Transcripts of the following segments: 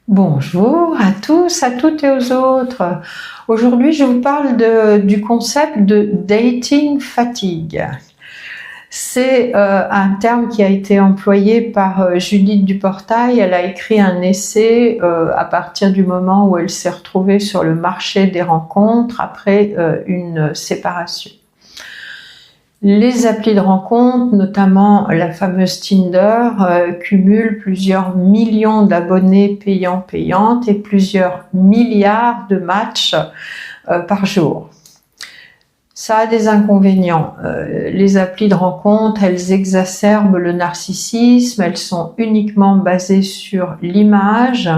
Bonjour à tous, à toutes et aux autres. Aujourd'hui, je vous parle du concept de dating fatigue. C'est un terme qui a été employé par Judith Duportail. Elle a écrit un essai à partir du moment où elle s'est retrouvée sur le marché des rencontres après une séparation. Les applis de rencontre, notamment la fameuse Tinder, cumulent plusieurs millions d'abonnés payants-payantes et plusieurs milliards de matchs par jour. Ça a des inconvénients. Les applis de rencontre, elles exacerbent le narcissisme, elles sont uniquement basées sur l'image.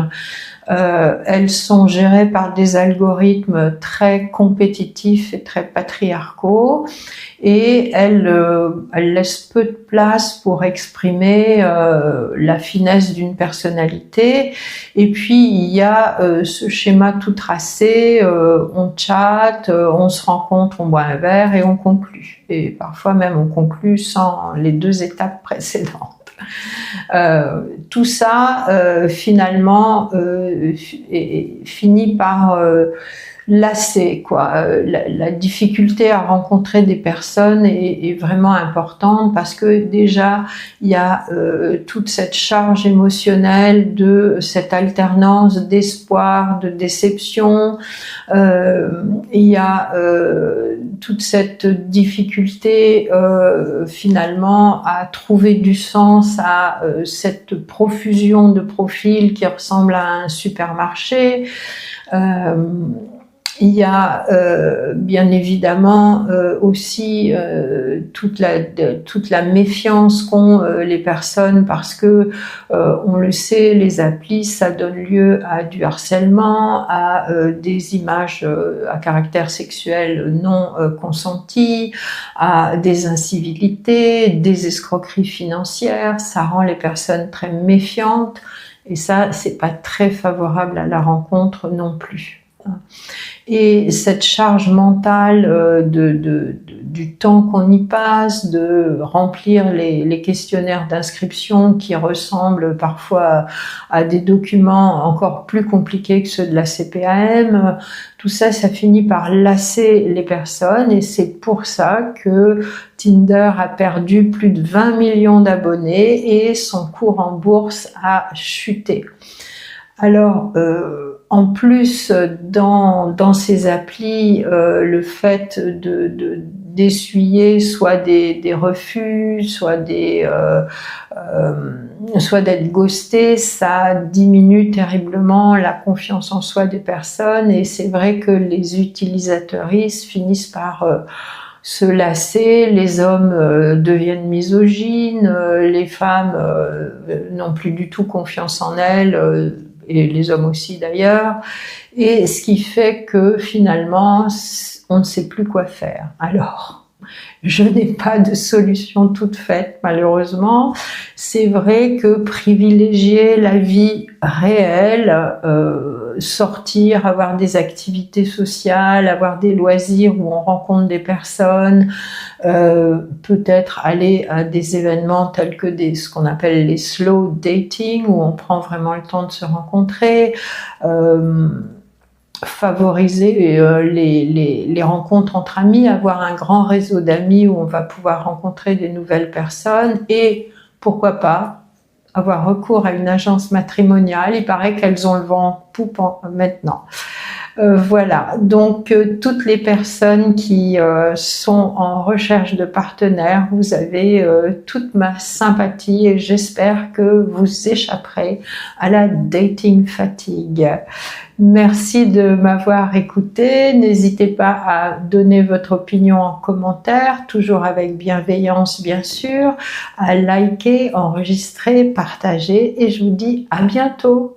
Elles sont gérées par des algorithmes très compétitifs et très patriarcaux et elles laissent peu de place pour exprimer la finesse d'une personnalité. Et puis il y a ce schéma tout tracé, on chatte, on se rencontre, on boit un verre et on conclut. Et parfois même on conclut sans les deux étapes précédentes. Tout ça finalement finit par lasser, quoi. La difficulté à rencontrer des personnes est vraiment importante parce que déjà il y a toute cette charge émotionnelle de cette alternance d'espoir, de déception. Il y a toute cette difficulté finalement à trouver du sens à cette profusion de profils qui ressemble à un supermarché. Il y a bien évidemment aussi toute la méfiance qu'ont les personnes parce que on le sait, les applis ça donne lieu à du harcèlement, à des images à caractère sexuel non consenti, à des incivilités, des escroqueries financières. Ça rend les personnes très méfiantes et ça c'est pas très favorable à la rencontre non plus. Et cette charge mentale du temps qu'on y passe, de remplir les questionnaires d'inscription qui ressemblent parfois à des documents encore plus compliqués que ceux de la CPAM, tout ça, ça finit par lasser les personnes et c'est pour ça que Tinder a perdu plus de 20 millions d'abonnés et son cours en bourse a chuté. Alors, en plus, dans ces applis, le fait d'essuyer soit des refus, soit d'être ghosté, ça diminue terriblement la confiance en soi des personnes et c'est vrai que les utilisateuristes finissent par se lasser, les hommes deviennent misogynes, les femmes n'ont plus du tout confiance en elles, et les hommes aussi d'ailleurs, et ce qui fait que finalement on ne sait plus quoi faire. Alors, je n'ai pas de solution toute faite malheureusement. C'est vrai que privilégier la vie réelle, sortir, avoir des activités sociales, avoir des loisirs où on rencontre des personnes, peut-être aller à des événements tels que ce qu'on appelle les slow dating où on prend vraiment le temps de se rencontrer, favoriser les rencontres entre amis, avoir un grand réseau d'amis où on va pouvoir rencontrer des nouvelles personnes et pourquoi pas avoir recours à une agence matrimoniale. Il paraît qu'elles ont le vent en poupe maintenant. Voilà, donc toutes les personnes qui sont en recherche de partenaires, vous avez toute ma sympathie et j'espère que vous échapperez à la dating fatigue. Merci de m'avoir écouté. N'hésitez pas à donner votre opinion en commentaire, toujours avec bienveillance bien sûr, à liker, enregistrer, partager et je vous dis à bientôt.